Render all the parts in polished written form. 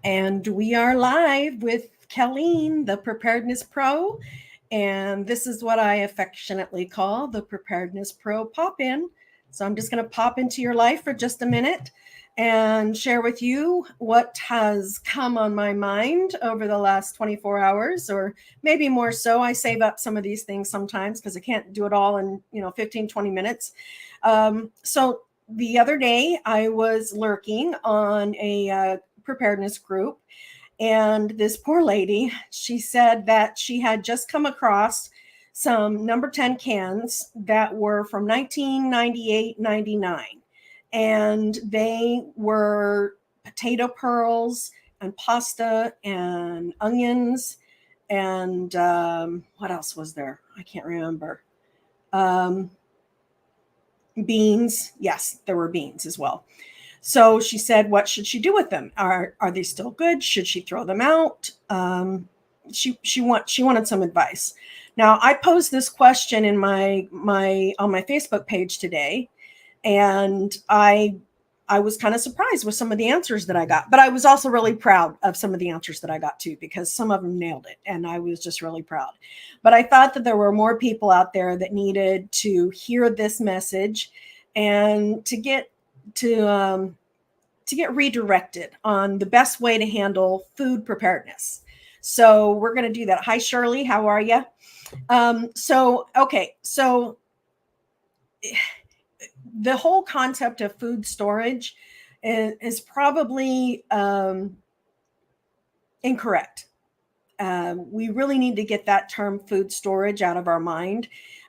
And we are live with Colleen, the Preparedness Pro. And this is what I affectionately call the Preparedness Pro pop in. So I'm just going to pop into your life for just a minute and share with you what has come on my mind over the last 24 hours, or maybe more so. I save up some of these things sometimes because I can't do it all in 15, 20 minutes. So the other day I was lurking on a preparedness group, and this poor lady, she said that she had just come across some number 10 cans that were from 1998-99, and they were potato pearls and pasta and onions and what else was there? I can't remember. Beans. Yes, there were beans as well. So she said, what should she do with them? Are they still good? Should she throw them out? She wanted some advice. Now, I posed this question in my on my Facebook page today, and I was kind of surprised with some of the answers that I got, but I was also really proud of some of the answers that I got too, because some of them nailed it, and I was just really proud. But I thought that there were more people out there that needed to hear this message and to get redirected on the best way to handle food preparedness. So we're going to do that. Hi, Shirley. How are you? So the whole concept of food storage is probably incorrect. We really need to get that term food storage out of our mind.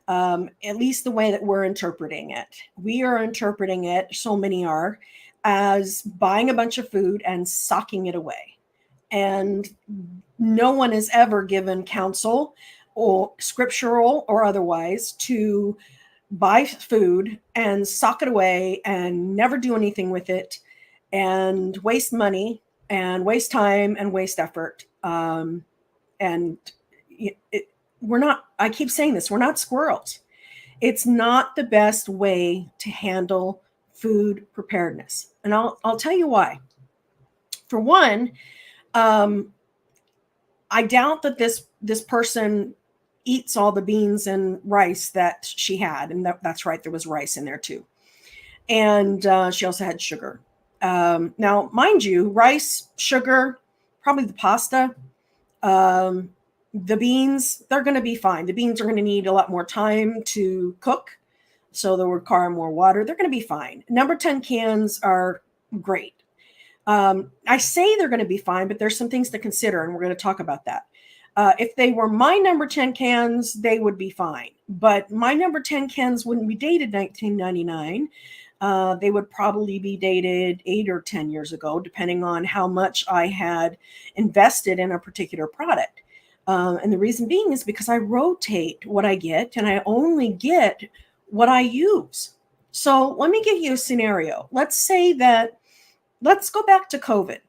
At least the way that we're interpreting it. We are interpreting it, so many are, as buying a bunch of food and socking it away. And no one is ever given counsel, or scriptural or otherwise, to buy food and sock it away and never do anything with it and waste money and waste time and waste effort. We're not, I keep saying this, we're not squirrels. It's not the best way to handle food preparedness. And I'll tell you why. For one, I doubt that this person eats all the beans and rice that she had. And that's right, there was rice in there too. And she also had sugar. Now, mind you, rice, sugar, probably the pasta, the beans, they're going to be fine. The beans are going to need a lot more time to cook, so they'll require more water. They're going to be fine. Number 10 cans are great. I say they're going to be fine, but there's some things to consider, and we're going to talk about that. If they were my number 10 cans, they would be fine. But my number 10 cans wouldn't be dated 1999. They would probably be dated 8 or 10 years ago, depending on how much I had invested in a particular product. And the reason being is because I rotate what I get, and I only get what I use. So let me give you a scenario. Let's go back to COVID.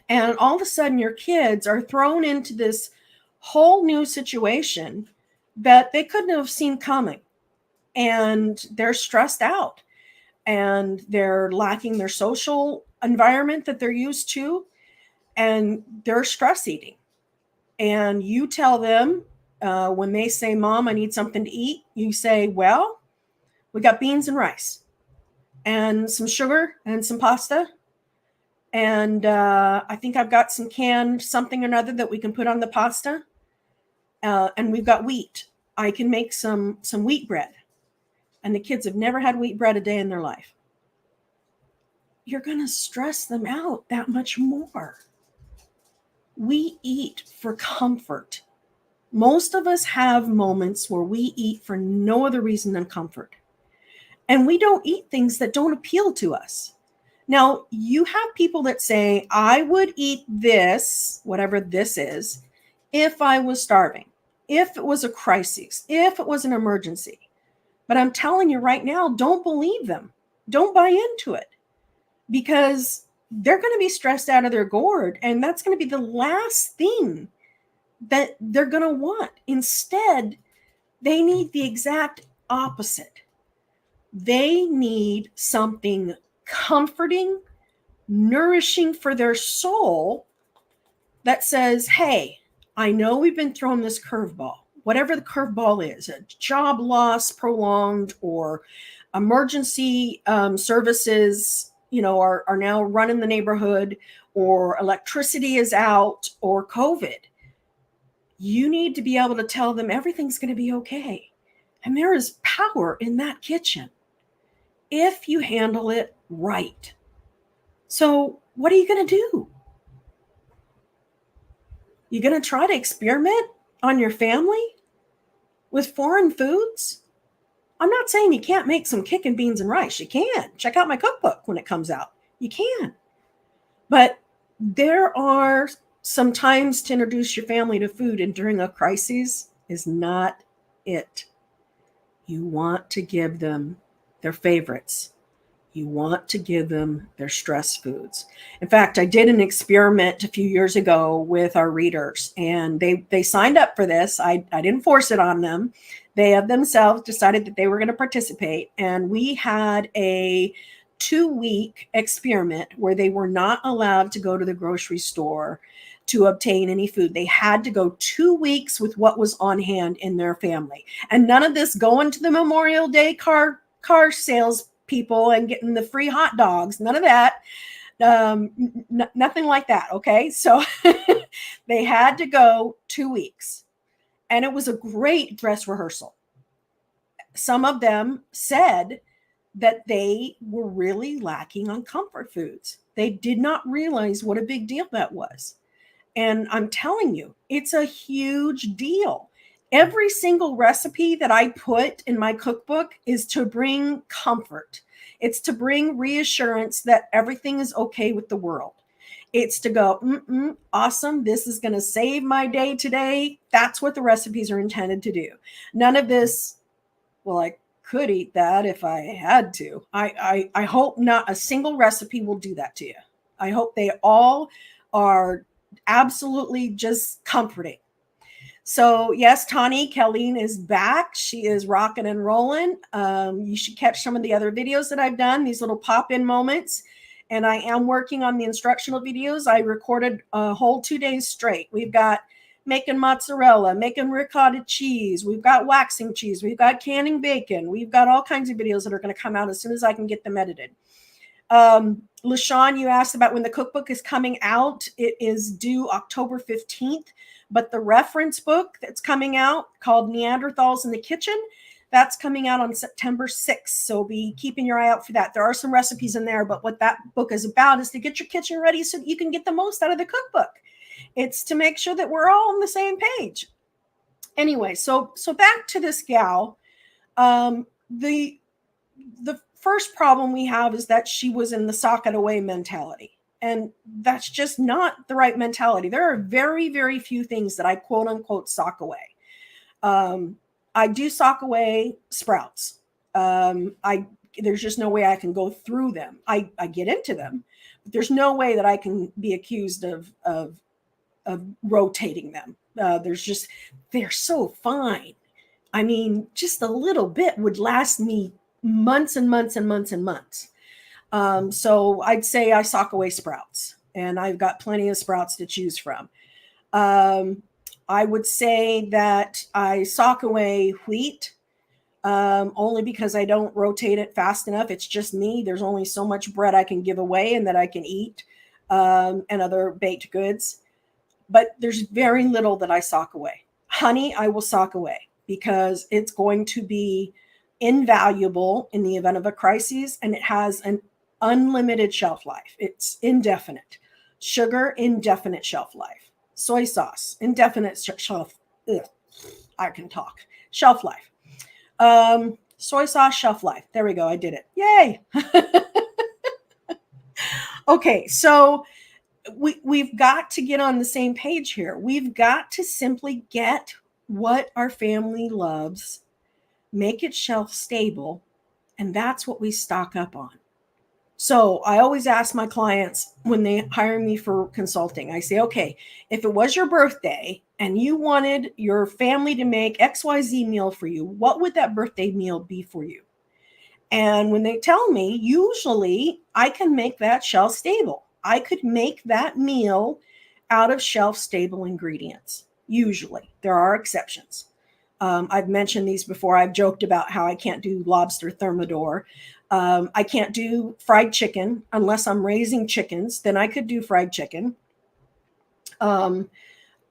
And all of a sudden your kids are thrown into this whole new situation that they couldn't have seen coming. And they're stressed out, and they're lacking their social environment that they're used to, and they're stress eating. And you tell them, when they say, Mom, I need something to eat, you say, well, we got beans and rice and some sugar and some pasta. And I think I've got some canned something or another that we can put on the pasta. And we've got wheat. I can make some wheat bread. And the kids have never had wheat bread a day in their life. You're going to stress them out that much more. We eat for comfort. Most of us have moments where we eat for no other reason than comfort. And we don't eat things that don't appeal to us. Now, you have people that say, I would eat this, whatever this is, if I was starving, if it was a crisis, if it was an emergency. But I'm telling you right now, don't believe them. Don't buy into it, because they're going to be stressed out of their gourd, and that's going to be the last thing that they're going to want. Instead, they need the exact opposite. They need something comforting, nourishing for their soul, that says, hey, I know we've been thrown this curveball, whatever the curveball is, a job loss prolonged, or emergency services, are now running the neighborhood, or electricity is out, or COVID. You need to be able to tell them everything's going to be okay. And there is power in that kitchen if you handle it right. So what are you going to do? You going to try to experiment on your family with foreign foods? I'm not saying you can't make some kicking beans and rice. You can. Check out my cookbook when it comes out. You can. But there are some times to introduce your family to food, and during a crisis is not it. You want to give them their favorites. You want to give them their stress foods. In fact, I did an experiment a few years ago with our readers, and they signed up for this. I didn't force it on them. They have themselves decided that they were going to participate. And we had a 2-week experiment where they were not allowed to go to the grocery store to obtain any food. They had to go 2 weeks with what was on hand in their family. And none of this going to the Memorial Day car sales people and getting the free hot dogs, none of that. Nothing like that. Okay. So they had to go 2 weeks, and it was a great dress rehearsal. Some of them said that they were really lacking on comfort foods. They did not realize what a big deal that was. And I'm telling you, it's a huge deal. Every single recipe that I put in my cookbook is to bring comfort. It's to bring reassurance that everything is okay with the world. It's to go, awesome. This is going to save my day today. That's what the recipes are intended to do. None of this, well, I could eat that if I had to. I hope not a single recipe will do that to you. I hope they all are absolutely just comforting. So yes, Tani Kelleen is back. She is rocking and rolling. You should catch some of the other videos that I've done, these little pop-in moments. And I am working on the instructional videos. I recorded a whole 2 days straight. We've got making mozzarella, making ricotta cheese. We've got waxing cheese. We've got canning bacon. We've got all kinds of videos that are going to come out as soon as I can get them edited. LaShawn, you asked about when the cookbook is coming out. It is due October 15th, but the reference book that's coming out called Neanderthals in the Kitchen, that's coming out on September 6th. So be keeping your eye out for that. There are some recipes in there, but what that book is about is to get your kitchen ready so that you can get the most out of the cookbook. It's to make sure that we're all on the same page. Anyway, so back to this gal. The first problem we have is that she was in the sock it away mentality. And that's just not the right mentality. There are very, very few things that I quote unquote sock away. I do sock away sprouts. There's just no way I can go through them. I get into them, but there's no way that I can be accused of rotating them. They're so fine. I mean, just a little bit would last me months and months and months and months. So I'd say I sock away sprouts, and I've got plenty of sprouts to choose from. I would say that I sock away wheat, only because I don't rotate it fast enough. It's just me. There's only so much bread I can give away and that I can eat, and other baked goods. But there's very little that I sock away. Honey, I will sock away because it's going to be invaluable in the event of a crisis, and it has an unlimited shelf life. It's indefinite. Sugar, indefinite shelf life. Soy sauce, indefinite shelf. I can talk. Shelf life. Soy sauce, shelf life. There we go. I did it. Yay. Okay, so we've got to get on the same page here. We've got to simply get what our family loves, make it shelf stable, and that's what we stock up on. So I always ask my clients when they hire me for consulting, I say, okay, if it was your birthday and you wanted your family to make XYZ meal for you, what would that birthday meal be for you? And when they tell me, usually I can make that shelf stable. I could make that meal out of shelf stable ingredients. Usually, there are exceptions. I've mentioned these before. I've joked about how I can't do lobster thermidor. I can't do fried chicken unless I'm raising chickens. Then I could do fried chicken. Um,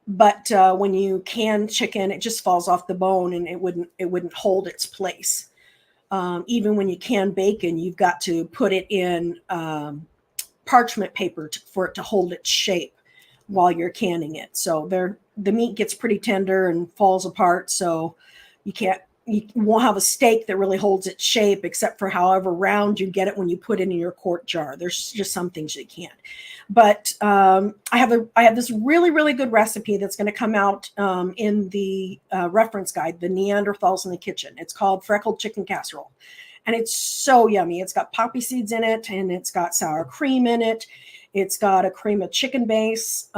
but when you can chicken, it just falls off the bone and it wouldn't hold its place. Even when you can bacon, you've got to put it in parchment paper for it to hold its shape while you're canning it. So the meat gets pretty tender and falls apart. So you won't have a steak that really holds its shape, except for however round you get it when you put it in your quart jar. There's just some things you can't. But I have this really, really good recipe that's going to come out in the reference guide, The Neanderthals in the Kitchen. It's called Freckled Chicken Casserole. And it's so yummy. It's got poppy seeds in it, and it's got sour cream in it. It's got a cream of chicken base,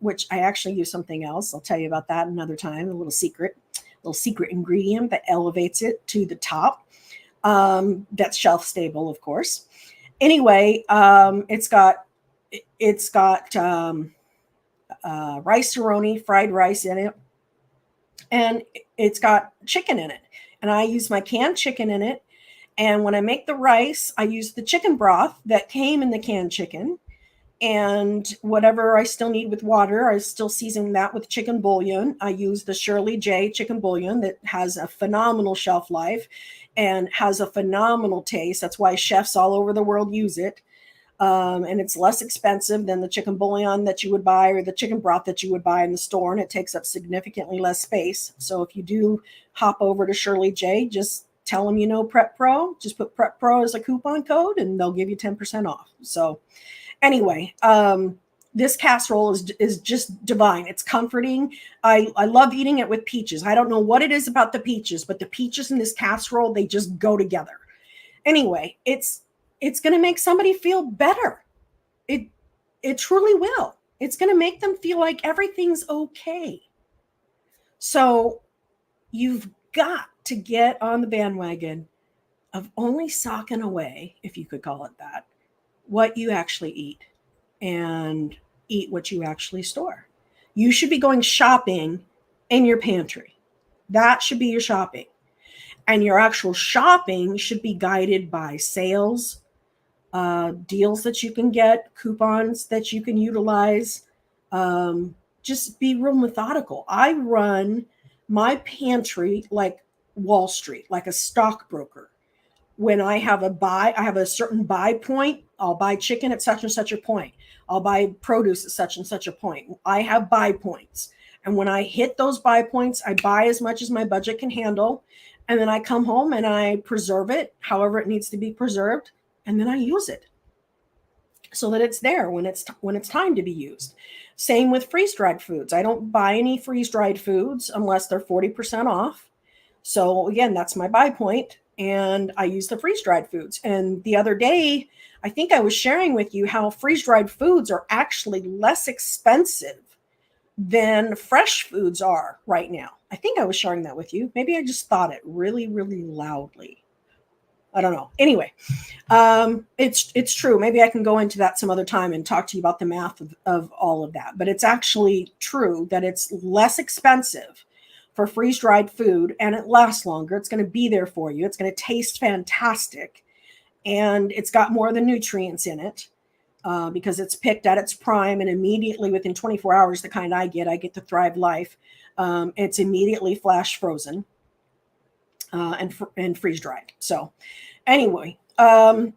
which I actually use something else. I'll tell you about that another time, a little secret ingredient that elevates it to the top. That's shelf stable, of course. Anyway, it's got rice aroni, fried rice in it, and it's got chicken in it. And I use my canned chicken in it. And when I make the rice, I use the chicken broth that came in the canned chicken. And whatever I still need with water, I still season that with chicken bouillon. I use the Shirley J chicken bouillon that has a phenomenal shelf life and has a phenomenal taste. That's why chefs all over the world use it. And it's less expensive than the chicken bouillon that you would buy or the chicken broth that you would buy in the store. And it takes up significantly less space. So if you do hop over to Shirley J, just tell them you know Prep Pro. Just put Prep Pro as a coupon code and they'll give you 10% off. So anyway, this casserole is just divine. It's comforting. I love eating it with peaches. I don't know what it is about the peaches, but the peaches in this casserole, they just go together. Anyway, it's going to make somebody feel better. It truly will. It's going to make them feel like everything's okay. So you've got to get on the bandwagon of only socking away, if you could call it that, what you actually eat and eat what you actually store. You should be going shopping in your pantry. That should be your shopping. And your actual shopping should be guided by sales, deals that you can get, coupons that you can utilize. Just be real methodical. I run my pantry like Wall Street, like a stockbroker. When I have a certain buy point. I'll buy chicken at such and such a point. I'll buy produce at such and such a point. I have buy points. And when I hit those buy points, I buy as much as my budget can handle. And then I come home and I preserve it however it needs to be preserved. And then I use it so that it's there when it's time to be used. Same with freeze-dried foods. I don't buy any freeze-dried foods unless they're 40% off. So again, that's my buy point. And I use the freeze-dried foods. And the other day, I think I was sharing with you how freeze-dried foods are actually less expensive than fresh foods are right now. I think I was sharing that with you. Maybe I just thought it really, really loudly. I don't know. Anyway, it's true. Maybe I can go into that some other time and talk to you about the math of all of that. But it's actually true that it's less expensive for freeze-dried food and it lasts longer. It's going to be there for you. It's going to taste fantastic. And it's got more of the nutrients in it because it's picked at its prime and immediately within 24 hours, the kind I get the Thrive Life. It's immediately flash frozen and freeze-dried. So anyway, so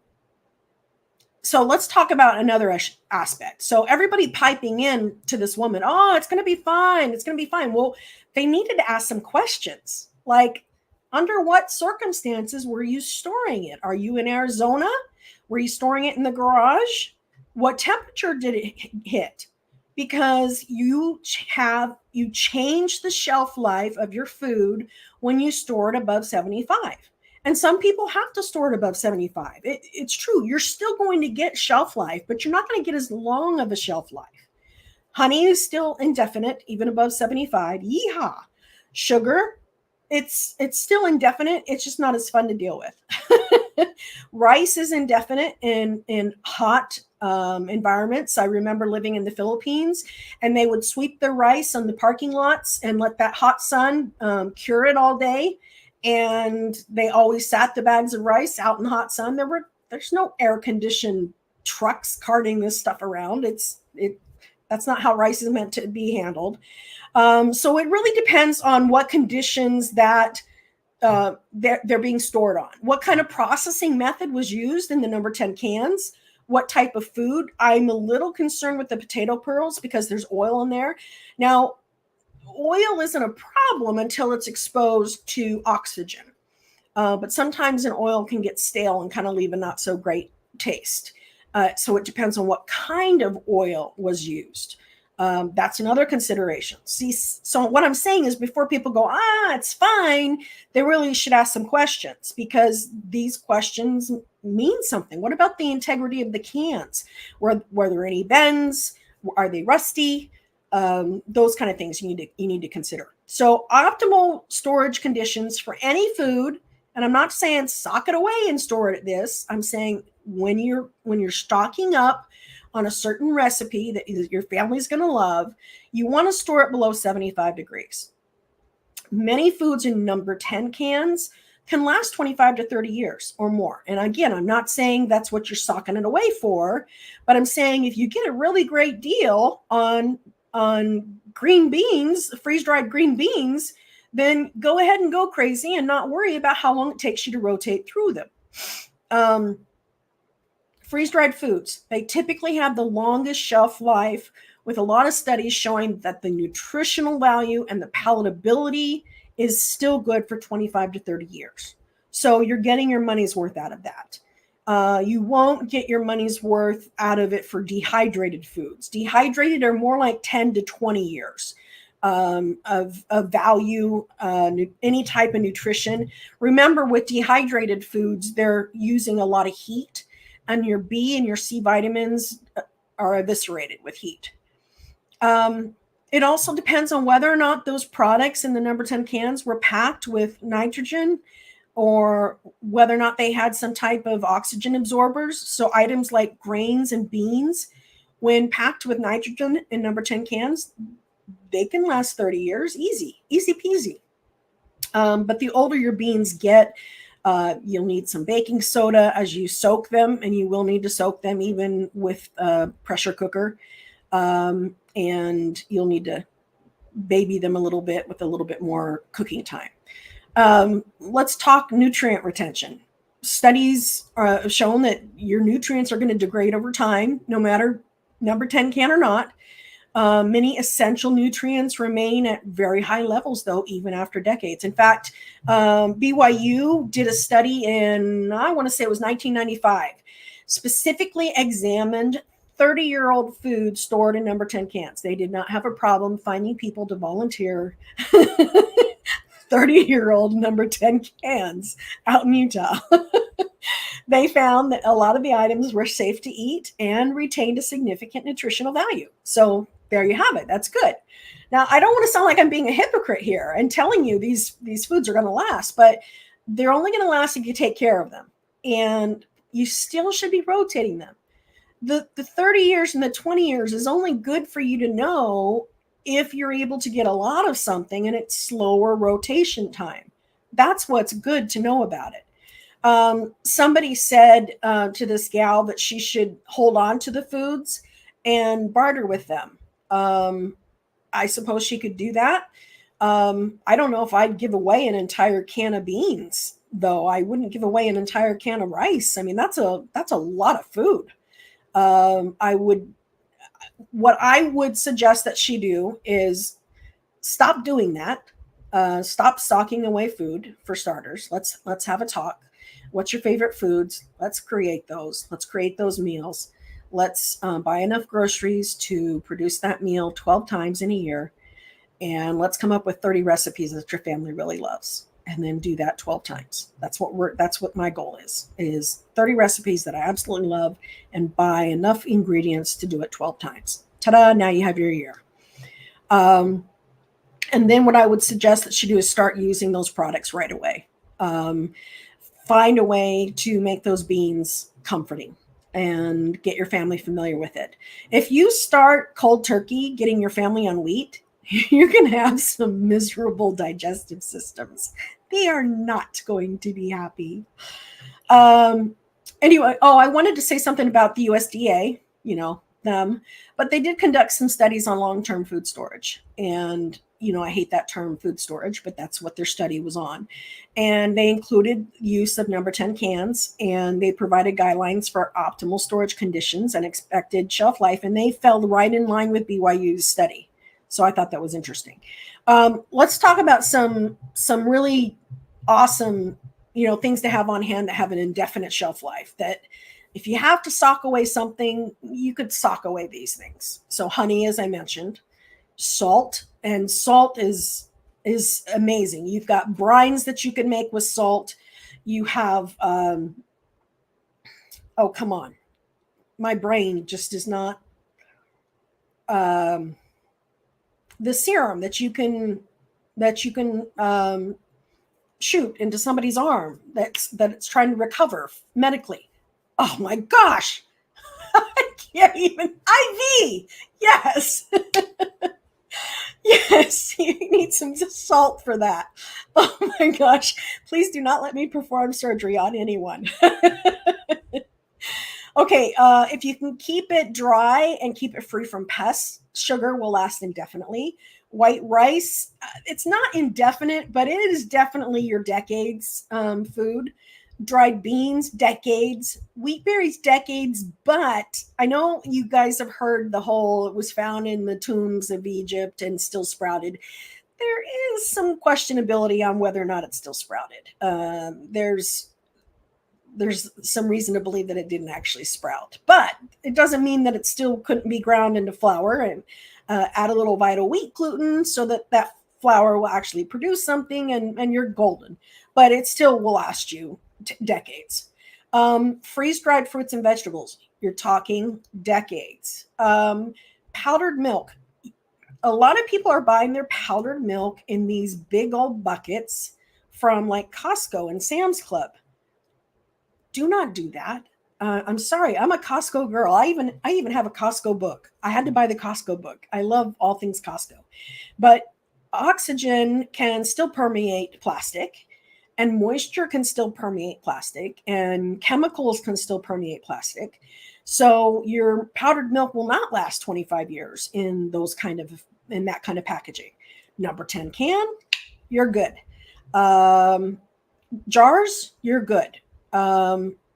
let's talk about another aspect. So everybody piping in to this woman, oh, it's going to be fine. It's going to be fine. Well, they needed to ask some questions like, under what circumstances were you storing it? Are you in Arizona? Were you storing it in the garage? What temperature did it hit? Because you change the shelf life of your food when you store it above 75. And some people have to store it above 75. It's true. You're still going to get shelf life, but you're not going to get as long of a shelf life. Honey is still indefinite, even above 75. Yeehaw. Sugar, it's still indefinite. It's just not as fun to deal with. Rice is indefinite in hot environments. I remember living in the Philippines, and they would sweep the rice on the parking lots and let that hot sun cure it all day. And they always sat the bags of rice out in the hot sun. There's no air conditioned trucks carting this stuff around. That's not how rice is meant to be handled. So it really depends on what conditions that they're being stored on. What kind of processing method was used in the number 10 cans? What type of food? I'm a little concerned with the potato pearls because there's oil in there. Now, oil isn't a problem until it's exposed to oxygen. But sometimes an oil can get stale and kind of leave a not so great taste. So it depends on what kind of oil was used. That's another consideration. See, so what I'm saying is before people go, it's fine, they really should ask some questions, because these questions mean something. What about the integrity of the cans? Were there any bends? Are they rusty? Those kind of things you need to consider. So optimal storage conditions for any food, and I'm not saying sock it away and store it at this. I'm saying when you're stocking up on a certain recipe that your family's going to love, you want to store it below 75 degrees. Many foods in number 10 cans can last 25 to 30 years or more. And again, I'm not saying that's what you're socking it away for, but I'm saying if you get a really great deal on green beans, freeze-dried green beans, then go ahead and go crazy and not worry about how long it takes you to rotate through them. Freeze-dried foods, they typically have the longest shelf life, with a lot of studies showing that the nutritional value and the palatability is still good for 25 to 30 years. So you're getting your money's worth out of that. You won't get your money's worth out of it for dehydrated foods. Dehydrated are more like 10 to 20 years of value, any type of nutrition. Remember, with dehydrated foods, they're using a lot of heat, and your B and your C vitamins are eviscerated with heat. It also depends on whether or not those products in the number 10 cans were packed with nitrogen, or whether or not they had some type of oxygen absorbers. So items like grains and beans, when packed with nitrogen in number 10 cans, they can last 30 years, easy peasy. But the older your beans get, you'll need some baking soda as you soak them, and you will need to soak them even with a pressure cooker. And you'll need to baby them a little bit with a little bit more cooking time. Let's talk nutrient retention. Studies have shown that your nutrients are going to degrade over time, no matter number 10 can or not. Many essential nutrients remain at very high levels, though, even after decades. In fact, BYU did a study in, I want to say it was 1995, specifically examined 30-year-old food stored in number 10 cans. They did not have a problem finding people to volunteer 30-year-old number 10 cans out in Utah. They found that a lot of the items were safe to eat and retained a significant nutritional value. So there you have it. That's good. Now, I don't want to sound like I'm being a hypocrite here and telling you these foods are going to last, but they're only going to last if you take care of them. And you still should be rotating them. The 30 years and the 20 years is only good for you to know if you're able to get a lot of something and it's slower rotation time. That's what's good to know about it. Somebody said to this gal that she should hold on to the foods and barter with them. I suppose she could do that. I don't know if I'd give away an entire can of beans, though. I wouldn't give away an entire can of rice. I mean, that's a lot of food. What I would suggest that she do is stop doing that. Stop stocking away food, for starters. Let's have a talk. What's your favorite foods? Let's create those. Let's create those meals. Let's buy enough groceries to produce that meal 12 times in a year. And let's come up with 30 recipes that your family really loves. And then do that 12 times. That's what my goal is 30 recipes that I absolutely love, and buy enough ingredients to do it 12 times. Ta-da, now you have your year. And then what I would suggest that she do is start using those products right away. find a way to make those beans comforting and get your family familiar with it. If you start cold turkey getting your family on wheat, you're going to have some miserable digestive systems. They are not going to be happy. Um, anyway, I wanted to say something about the USDA, them, but they did conduct some studies on long-term food storage. And, I hate that term food storage, but that's what their study was on. And they included use of number 10 cans, and they provided guidelines for optimal storage conditions and expected shelf life. And they fell right in line with BYU's study. So I thought that was interesting. Let's talk about some really awesome, things to have on hand that have an indefinite shelf life, that if you have to sock away something, you could sock away these things. So honey, as I mentioned, salt, and salt is amazing. You've got brines that you can make with salt. You have, oh, come on. My brain just is not, the serum that you can shoot into somebody's arm that's trying to recover medically. Oh my gosh. I can't even. IV. Yes. Yes. You need some salt for that. Oh my gosh. Please do not let me perform surgery on anyone. Okay. If you can keep it dry and keep it free from pests, sugar will last indefinitely. White rice, it's not indefinite, but it is definitely your decades food. Dried beans, decades. Wheat berries, decades. But I know you guys have heard the whole, it was found in the tombs of Egypt and still sprouted. There is some questionability on whether or not it's still sprouted. There's some reason to believe that it didn't actually sprout, but it doesn't mean that it still couldn't be ground into flour and add a little vital wheat gluten so that flour will actually produce something, and you're golden. But it still will last you decades. Freeze-dried fruits and vegetables, you're talking decades. Powdered milk. A lot of people are buying their powdered milk in these big old buckets from like Costco and Sam's Club. Do not do that. I'm sorry. I'm a Costco girl. I even have a Costco book. I had to buy the Costco book. I love all things Costco. But oxygen can still permeate plastic, and moisture can still permeate plastic, and chemicals can still permeate plastic. So your powdered milk will not last 25 years in that kind of packaging. Number 10 can, you're good. Jars, you're good.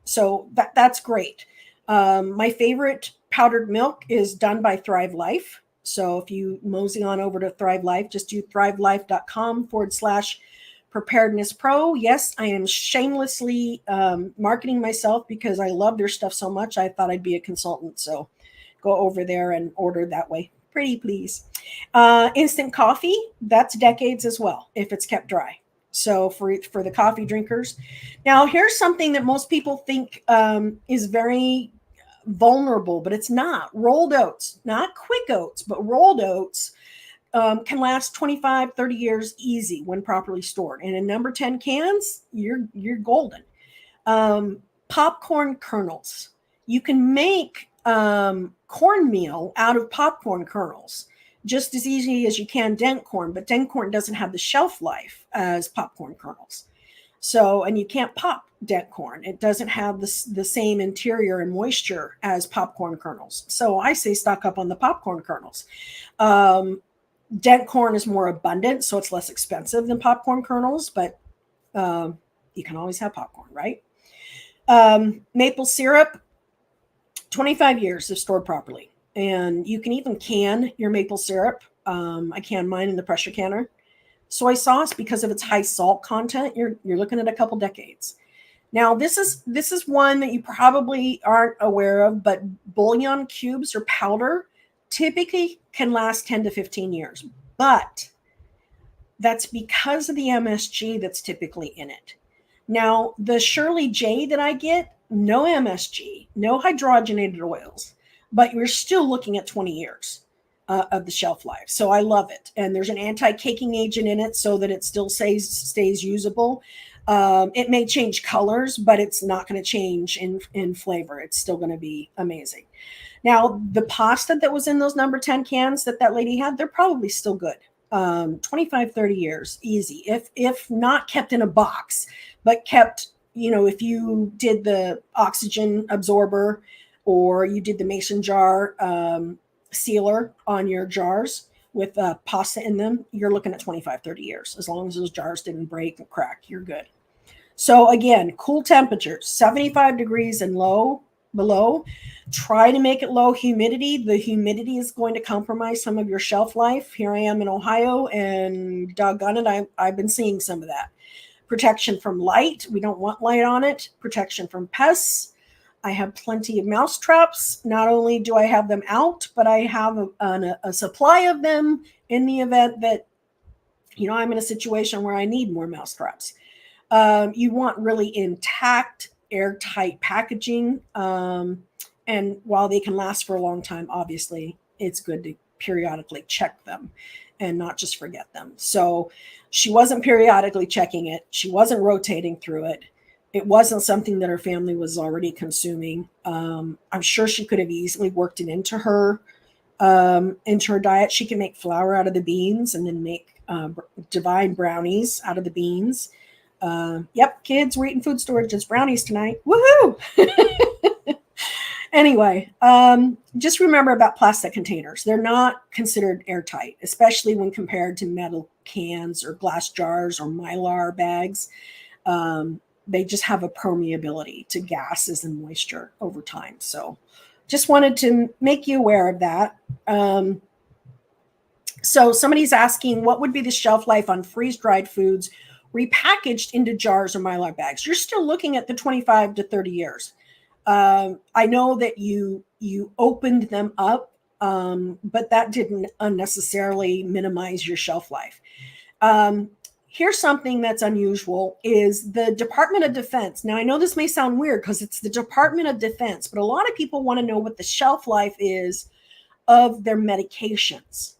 So that's great. My favorite powdered milk is done by Thrive Life. So if you mosey on over to Thrive Life, just do thrivelife.com/preparedness pro. Yes, I am shamelessly marketing myself because I love their stuff so much. I thought I'd be a consultant. So go over there and order that way. Pretty please. Instant coffee, that's decades as well if it's kept dry. So for the coffee drinkers. Now, here's something that most people think is very vulnerable, but it's not. Rolled oats, not quick oats, but rolled oats can last 25, 30 years easy when properly stored. And in number 10 cans, you're golden. Popcorn kernels. You can make cornmeal out of popcorn kernels just as easy as you can dent corn, but dent corn doesn't have the shelf life as popcorn kernels. So, and you can't pop dent corn. It doesn't have the same interior and moisture as popcorn kernels. So I say stock up on the popcorn kernels. Dent corn is more abundant, so it's less expensive than popcorn kernels, but you can always have popcorn, right? Maple syrup, 25 years if stored properly. And you can even can your maple syrup. I can mine in the pressure canner. Soy sauce, because of its high salt content, you're looking at a couple decades. Now, this is one that you probably aren't aware of, but bouillon cubes or powder typically can last 10 to 15 years. But that's because of the MSG that's typically in it. Now, the Shirley J that I get, no MSG, no hydrogenated oils, but you're still looking at 20 years of the shelf life. So I love it. And there's an anti-caking agent in it so that it still stays usable. It may change colors, but it's not going to change in flavor. It's still going to be amazing. Now, the pasta that was in those number 10 cans that lady had, they're probably still good. 25, 30 years, easy. If not kept in a box, but kept, if you did the oxygen absorber or you did the mason jar sealer on your jars with pasta in them, you're looking at 25, 30 years. As long as those jars didn't break and crack, you're good. So again, cool temperatures, 75 degrees and below. Try to make it low humidity. The humidity is going to compromise some of your shelf life. Here I am in Ohio, and doggone it, I've been seeing some of that. Protection from light. We don't want light on it. Protection from pests. I have plenty of mouse traps. Not only do I have them out, but I have a supply of them in the event that, I'm in a situation where I need more mouse traps. You want really intact, airtight packaging. And while they can last for a long time, obviously, it's good to periodically check them and not just forget them. So she wasn't periodically checking it. She wasn't rotating through it. It wasn't something that her family was already consuming. I'm sure she could have easily worked it into her diet. She can make flour out of the beans and then make divine brownies out of the beans. Yep, kids, we're eating food storage. It's brownies tonight. Woohoo! Anyway, just remember about plastic containers. They're not considered airtight, especially when compared to metal cans or glass jars or Mylar bags. They just have a permeability to gases and moisture over time. So just wanted to make you aware of that. So somebody's asking, what would be the shelf life on freeze-dried foods repackaged into jars or Mylar bags? You're still looking at the 25 to 30 years. I know that you opened them up, but that didn't unnecessarily minimize your shelf life. Here's something that's unusual is the Department of Defense. Now, I know this may sound weird because it's the Department of Defense, but a lot of people want to know what the shelf life is of their medications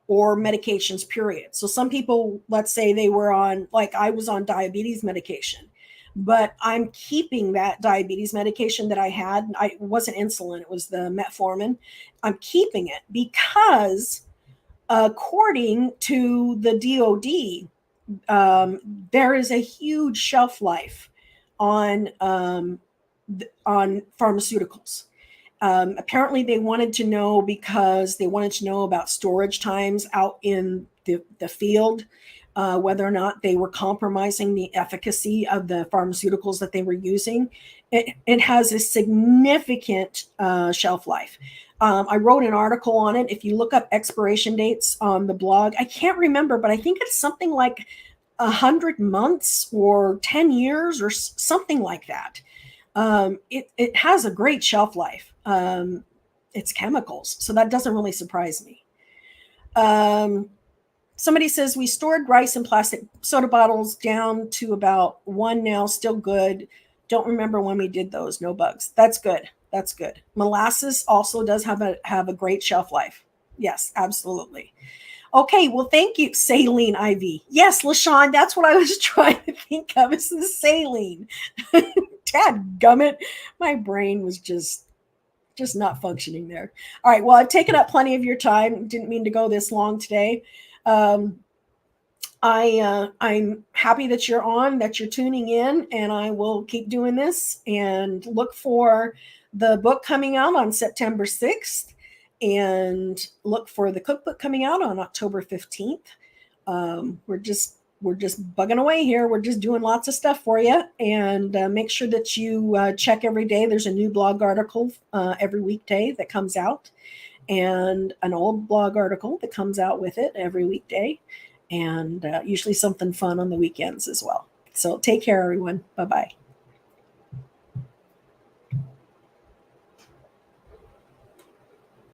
or medications, period. So some people, let's say they were on, like I was on diabetes medication, but I'm keeping that diabetes medication that I had. It wasn't insulin, it was the metformin. I'm keeping it because according to the DOD, there is a huge shelf life on pharmaceuticals. Apparently they wanted to know because they wanted to know about storage times out in the field, whether or not they were compromising the efficacy of the pharmaceuticals that they were using. It has a significant shelf life. I wrote an article on it. If you look up expiration dates on the blog, I can't remember, but I think it's something like 100 months or 10 years or something like that. It has a great shelf life. It's chemicals, so that doesn't really surprise me. Somebody says we stored rice in plastic soda bottles down to about 1 now, still good. Don't remember when we did those. No bugs. That's good. That's good. Molasses also does have a great shelf life. Yes, absolutely. Okay, well, thank you, saline IV. Yes, LaShawn, that's what I was trying to think of. It's the saline. Dadgummit, my brain was just not functioning there. All right, well, I've taken up plenty of your time. Didn't mean to go this long today. I'm happy that you're on, that you're tuning in, and I will keep doing this and look for the book coming out on September 6th and look for the cookbook coming out on October 15th. We're just bugging away here. We're just doing lots of stuff for you, and make sure that you check every day. There's a new blog article every weekday that comes out, and an old blog article that comes out with it every weekday, and usually something fun on the weekends as well. So take care, everyone. Bye-bye.